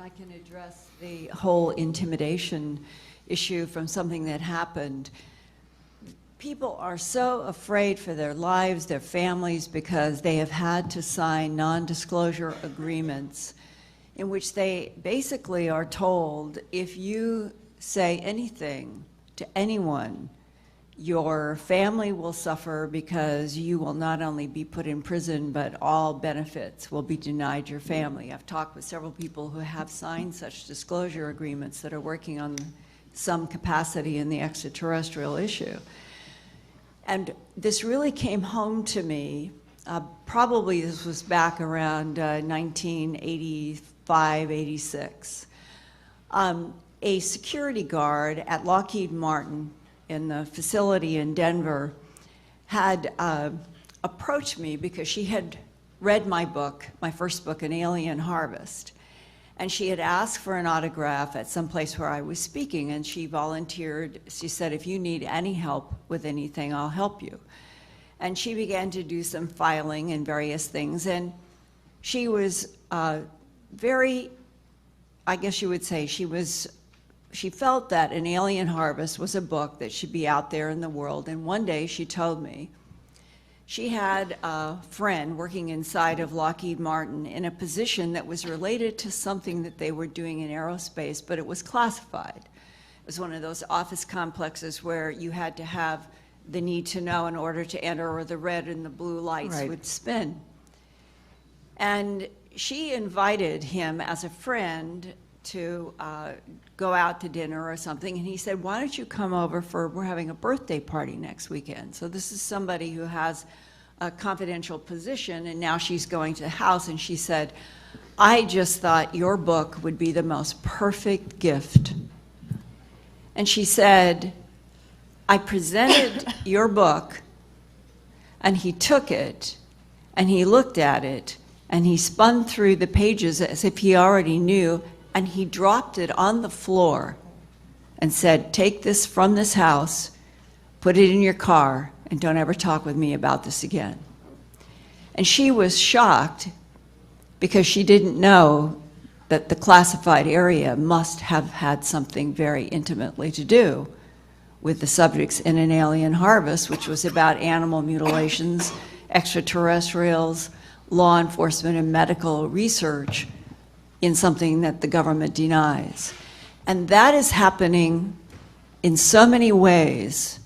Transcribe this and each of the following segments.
I can address the whole intimidation issue from something that happened. People are so afraid for their lives, their families, because they have had to sign non-disclosure agreements in which they basically are told, if you say anything to anyone, your family will suffer because you will not only be put in prison, but all benefits will be denied your family. I've talked with several people who have signed such disclosure agreements that are working on some capacity in the extraterrestrial issue. And this really came home to me, probably this was back around 1985, 86. A security guard at Lockheed Martin in the facility in Denver had approached me because she had read my book, my first book, An Alien Harvest. And she had asked for an autograph at some place where I was speaking, and she volunteered. She said, if you need any help with anything, I'll help you. And she began to do some filing and various things, and she was very, I guess you would say, she felt that An Alien Harvest was a book that should be out there in the world. And one day she told me she had a friend working inside of Lockheed Martin in a position that was related to something that they were doing in aerospace, but it was classified. It was one of those office complexes where you had to have the need to know in order to enter, or the red and the blue lights would spin. And she invited him as a friend to go out to dinner or something, and he said, why don't you come over we're having a birthday party next weekend. So this is somebody who has a confidential position, and now she's going to the house, and she said, I just thought your book would be the most perfect gift. And she said, I presented your book, and he took it, and he looked at it, and he spun through the pages as if he already knew, and he dropped it on the floor and said, take this from this house, put it in your car, and don't ever talk with me about this again. And she was shocked because she didn't know that the classified area must have had something very intimately to do with the subjects in An Alien Harvest, which was about animal mutilations, extraterrestrials, law enforcement, and medical research in something that the government denies. And that is happening in so many ways,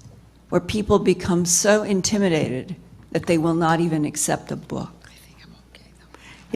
where people become so intimidated that they will not even accept a book.